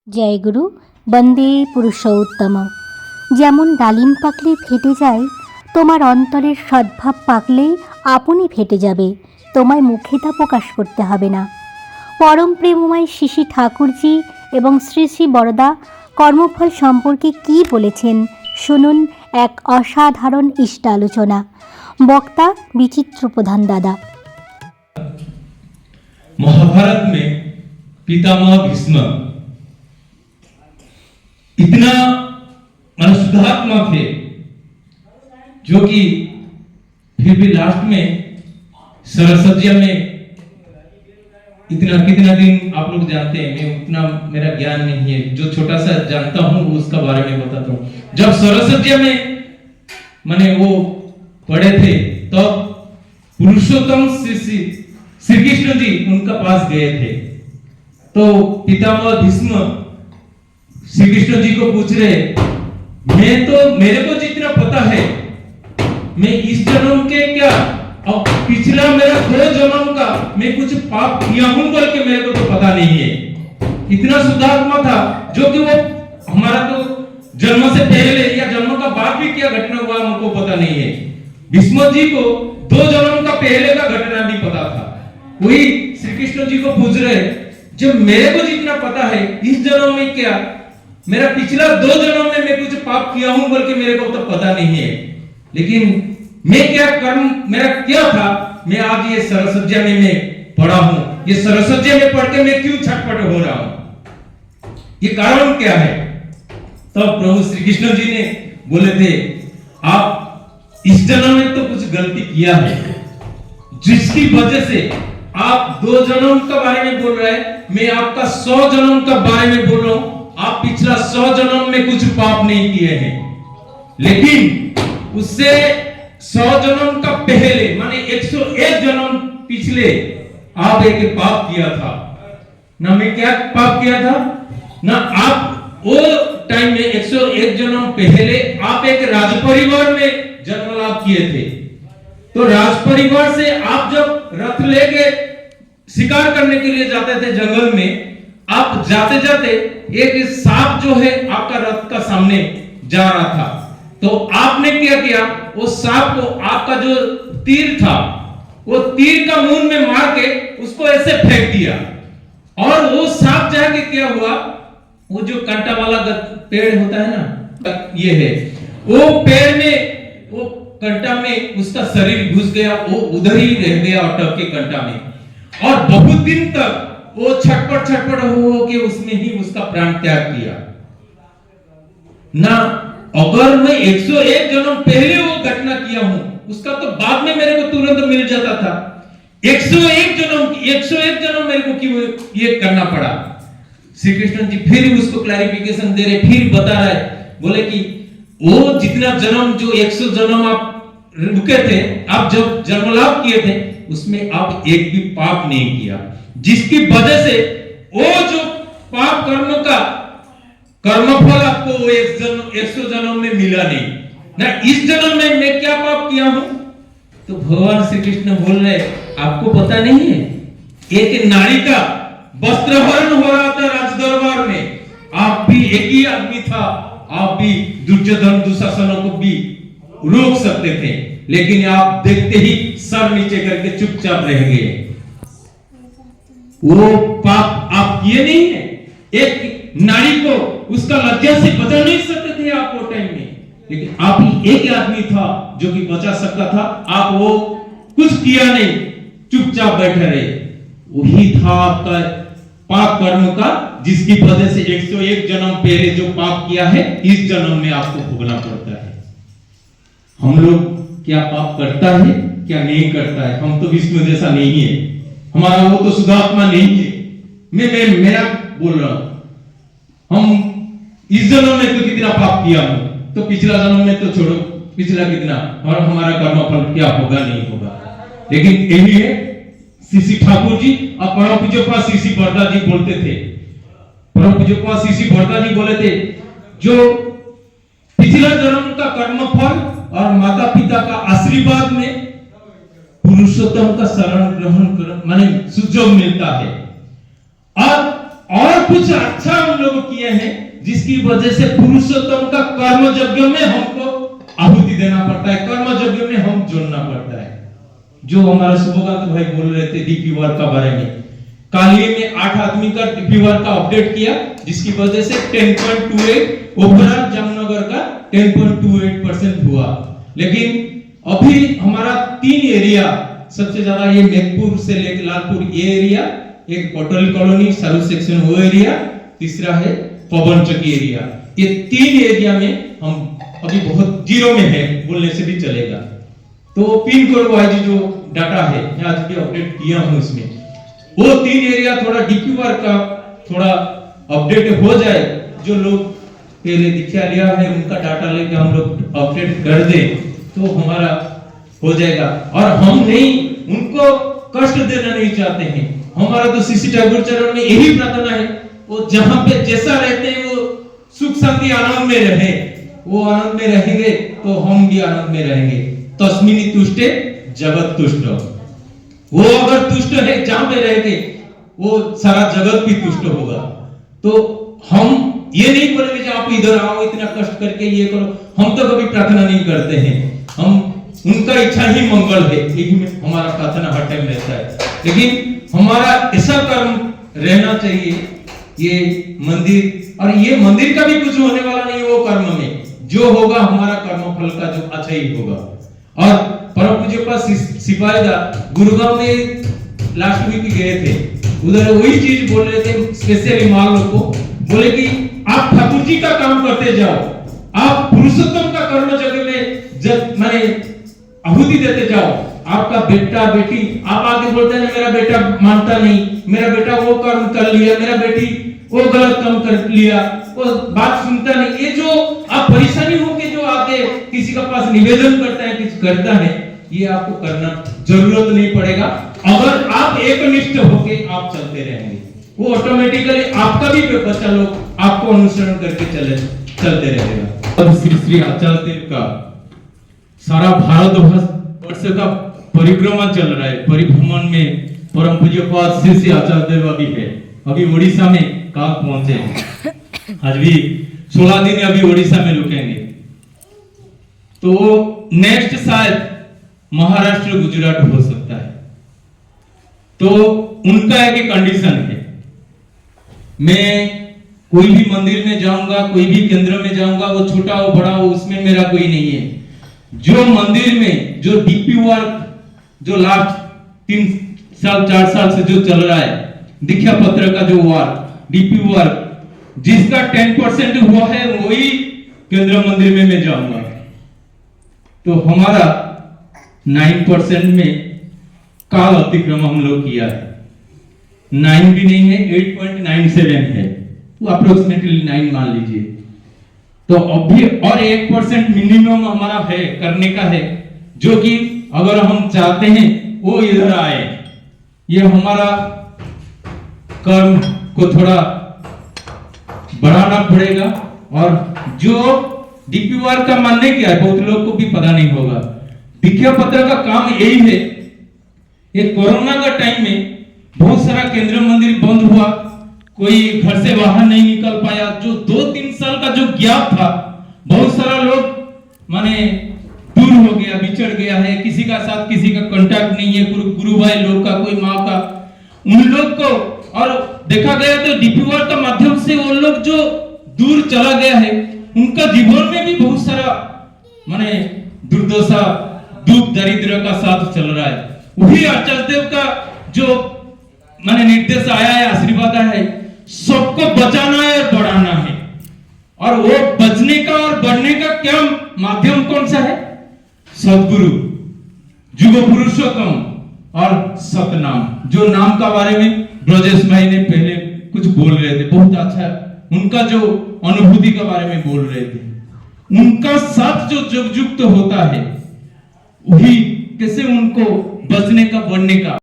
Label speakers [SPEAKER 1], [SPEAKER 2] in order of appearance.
[SPEAKER 1] জয় গুরু। বন্দে পুরুষোত্তম। যেমন ডালিম পাকলে ফেটে যায়, তোমার অন্তরের সদ্ভাব পাকলেই আপনি ফেটে যাবে, তোমায় মুখে তা প্রকাশ করতে হবে না। পরম প্রেমময় শ্রী ঠাকুরজি এবং শ্রী শ্রী বরদা কর্মফল সম্পর্কে কি বলেছেন শুনুন। এক অসাধারণ ইষ্ট আলোচনা। বক্তা বিচিত্র প্রধান দাদা।
[SPEAKER 2] महाभारत में पितामह भीष्म इतना अनुशुद्धात्मा थे जो कि फिर भी लास्ट में सरसज्जा में कितना दिन आप लोग जानते हैं, मैं उतना मेरा ज्ञान नहीं है, जो छोटा सा जानता हूं उसका बारे में बताता हूं। जब सरसज्जा में माने वो पड़े थे तो पुरुषोत्तम श्री कृष्ण जी उनका पास गए थे। तो पितामह भीष्म श्री कृष्ण जी को पूछ रहे, मेरे को जितना पता है, मैं इस जन्म के क्या और पिछला मेरा 2 जन्म का मैं कुछ पाप किया हूं बोल के मेरे को तो पता नहीं है। इतना शुद्धात्मा था जो कि वो हमारा तो जन्म से पहले या जन्म का बाद भी क्या घटना हुआ हमको पता नहीं है। भीष्म जी को 2 जन्म का पहले का घटना भी पता था। वही श्री कृष्ण जी को पूछ रहे, जब मेरे को जितना पता है इस जन्म में क्या मेरा पिछला 2 जन्म में मैं कुछ पाप किया हूं बोल के मेरे को तो पता नहीं है, लेकिन मैं क्या कर्म मेरा क्या था, मैं आज ये सरसज्जा में मैं पड़ा हूं, ये सरसज्जा में पढ़ के मैं क्यों छटपट हो रहा हूं, ये कारण क्या है। तो प्रभु श्री कृष्ण जी ने बोले थे, आप इस जन्म में तो कुछ गलती किया है जिसकी वजह से आप 2 जन्म के बारे में बोल रहे हैं, मैं आपका 100 जन्म का बारे में बोल रहा हूं। आप पिछला 100 जन्म में कुछ पाप नहीं किए हैं, लेकिन उससे 100 जन्म का पहले माने 101 जन्म पिछले आप एक पाप किया था ना। मैं क्या पाप किया था ना, आप वो टाइम में 101 जन्म पहले आप एक राज परिवार में जन्म लाभ किए थे। तो राज परिवार से आप जब रथ लेके शिकार करने के लिए जाते थे जंगल में, आप जाते जाते एक सांप जो है आपका रथ का सामने जा रहा था, तो आपने क्या किया, वो सांप को आपका जो तीर था वो तीर का मुंह में मार के उसको ऐसे फेंक दिया, और वो सांप जाके क्या हुआ, वो जो कांटा वाला पेड़ होता है ना, ये है वो पेड़ में वो कंटा में उसका शरीर घुस गया, वो उधर ही रह गया अटक के कंटा में, और बहुत दिन तक वो छटपट हो के उसने ही उसका प्राण त्याग किया ना। अगर मैं 101 जन्म पहले वो घटना किया हूं, उसका तो बाद में मेरे को तुरंत मिल जाता था। 101 जन्म मेरे को क्यों ये करना पड़ा। श्री कृष्ण जी फिर उसको क्लैरिफिकेशन दे रहे, फिर बता रहे, बोले कि वो जितना जन्म जो 100 जन्म आप रुके थे, आप जब जन्म लाभ किए थे, उसमें आप एक भी पाप नहीं किया, जिसकी वजह से वो जो पाप कर्मों का कर्मफल आपको 100 जन्म में मिला नहीं ना। इस जन्म में मैं क्या पाप किया हूं, तो भगवान श्री कृष्ण बोल रहे, आपको पता नहीं है, एक नारी का वस्त्रहरण हो रहा था राज दरबार में, आप भी एक ही आदमी था, आप भी दुर्योधन दुशासनों को भी रोक सकते थे, लेकिन आप देखते ही सर नीचे करके चुपचाप रह गए। वो पाप आप किए नहीं है। एक नारी को उसका लज्जा से बचा नहीं सकते थे आप वो टाइम में, लेकिन आप ही एक आदमी था जो कि बचा सकता था। आप वो कुछ किया नहीं, चुपचाप बैठे रहे। वही था आपका पाप कर्म का, जिसकी वजह से 101 जन्म पहले जो पाप किया है, इस जन्म में आपको भोगना पड़ता है। हम लोग क्या पाप करता है क्या नहीं करता है, हम तो विष्णु जैसा नहीं है, हमारा वो तो शुद्धात्मा नहीं है। मैं मेरा बोल रहा हूं, हम इस जन्म में तो कितना पाप किया हूं, तो पिछला जन्म में तो छोड़ो, पिछला कितना, और हमारा कर्मफल क्या होगा नहीं होगा। लेकिन यही है श्री ठाकुर जी और परम पूज्य श्री श्री बरदा जी बोलते थे। परम पूज्य श्री श्री बरदा जी बोले थे, जो पिछला जन्म का कर्मफल और माता पिता का आशीर्वाद में पुरुषोत्तम का शरण ग्रहण कर माने सुजोग मिलता है, और कुछ अच्छा हम लोग किया किए हैं जिसकी वजह से पुरुषोत्तम का कर्म यज्ञ में हमको आहुति देना पड़ता है, कर्म यज्ञ में हम जोड़ना पड़ता है। जो हमारा शुभकांत भाई बोल रहे थे डीपी वर्क का बारे में, कालिए में 8 आदमी का डीपी वर्क का अपडेट किया जिसकी वजह से 10.28 ओवरऑल जामनगर का 10.28% हुआ। लेकिन अभी हमारा 3 एरिया सबसे ज्यादा, ये मेघपुर से लेकर लालपुर ये एरिया, एक पटोली कॉलोनी सारू सेक्शन वो एरिया, तीसरा है पवन चक्की एरिया, ये 3 एरिया में हम अभी बहुत जीरो में है बोलने से भी चलेगा। तो पिन कोड वाइज जो डाटा है मैं आज भी अपडेट किया हूं इसमें, वो 3 एरिया थोड़ा डीपी वर्क का थोड़ा अपडेट हो जाए, जो लोग पहले दिखा लिया है उनका डाटा लेके हम लोग अपडेट कर दे तो हमारा हो जाएगा। और हम नहीं उनको कष्ट देना नहीं चाहते हैं, हमारा तो श्री ठाकुर चरण में यही प्रार्थना है, वो जहां पे जैसा रहते हैं वो सुख शांति आनंद में रहे, वो आनंद में रहेंगे तो हम भी आनंद में रहेंगे। तस्मिनी तुष्टे जगत तुष्ट, वो अगर तुष्ट है जहां पे रहेंगे वो सारा जगत भी तुष्ट होगा। तो हम ये नहीं बोलेंगे कि आप इधर आओ इतना कष्ट करके ये करो, हम तो कभी प्रार्थना नहीं करते हैं, हम उनका इच्छा ही मंगल है, यही में हमारा प्रार्थना हर टाइम रहता है। लेकिन हमारा ऐसा कर्म रहना चाहिए, ये मंदिर, और ये मंदिर का भी कुछ होने वाला नहीं, वो कर्म में जो होगा हमारा कर्म फल का जो अच्छा ही होगा। और परम पूज्य पास सिपाहीदा गुरुगांव में लास्ट वीक गए थे, उधर वही चीज बोल रहे थे, स्पेशली माल लोग को बोले कि आप ठाकुर जी का काम करते जाओ, आप पुरुषोत्तम का कर्म जगह में जब माने आहुति देते जाओ, आपका बेटा बेटी, आप आगे बोलते हैं मेरा बेटा मानता नहीं, मेरा बेटा वो कर्म कर लिया, मेरा बेटी वो गलत काम कर लिया, वो बात सुनता नहीं, ये जो आप परेशानी होके जो आके किसी का पास निवेदन करता है, कुछ करता है, ये आपको करना जरूरत नहीं पड़ेगा अगर आप एकनिष्ठ होके आप चलते रहेंगे, वो ऑटोमेटिकली आपका भी बच्चा लोग आपको अनुसरण करके चलते रहेगा। अब श्री श्री आचार्य देव का सारा भारतवर्ष का परिक्रमा चल रहा है, परिभ्रमण में परम पूज्यपाद श्री श्री आचार्य देव अभी है, अभी उड़ीसा में कहाँ पहुंचे हैं, आज भी 16 दिन अभी उड़ीसा में रुकेंगे, तो नेक्स्ट शायद महाराष्ट्र गुजरात हो सकता है। तो उनका एक कंडीशन है, मैं कोई भी मंदिर में जाऊंगा, कोई भी केंद्र में जाऊंगा, वो छोटा हो बड़ा हो उसमें मेरा कोई नहीं है, जो मंदिर में जो डीपी वर्क जो लास्ट 3 साल 4 साल से जो चल रहा है, दीक्षा पत्र का जो वर्क डीपी वर्क जिसका 10% हुआ है वही केंद्र मंदिर में मैं जाऊंगा। तो हमारा 9% में काल अतिक्रमण हम लोग किया है, 9 भी नहीं है, 8.97 है, वो अप्रोक्सीमेटली 9 मान लीजिए। तो अभी और 1% मिनिमम हमारा है करने का है, जो कि अगर हम चाहते हैं वो इधर आए, ये हमारा कर्म को थोड़ा बढ़ाना पड़ेगा। और जो डीपी वर्क का मानने क्या है बहुत लोग को भी पता नहीं होगा, दीक्षा पत्र का काम यही है, ये कोरोना का टाइम में बहुत सारा केंद्र मंदिर बंद हुआ, कोई घर से बाहर नहीं निकल पाया, जो 2-3 साल का जो गैप था, बहुत सारा लोग माने दूर हो गया, बिछड़ गया है, किसी का साथ किसी का कांटेक्ट नहीं है, गुरु भाई लोग का, कोई माँ का, उन लोग को, और देखा गया तो डीपी वर्क का माध्यम से वो लोग जो दूर चला गया है उनका जीवन में भी बहुत सारा माने दुर्दशा दुख दरिद्र का साथ चल रहा है। वही आचार्य देव का जो माने निर्देश आया है, आशीर्वाद आया है, सबको बचाना है और बढ़ाना है, और वो बचने का और बढ़ने का क्या माध्यम कौन सा है? सदगुरु, जुग पुरुषोत्तम और सतनाम, जो नाम का बारे में ब्रजेश भाई ने पहले कुछ बोल रहे थे, बहुत अच्छा उनका जो अनुभूति के बारे में बोल रहे थे, उनका साथ जो जुग जुग तो होता है, वही कैसे उनको बचने का बढ़ने का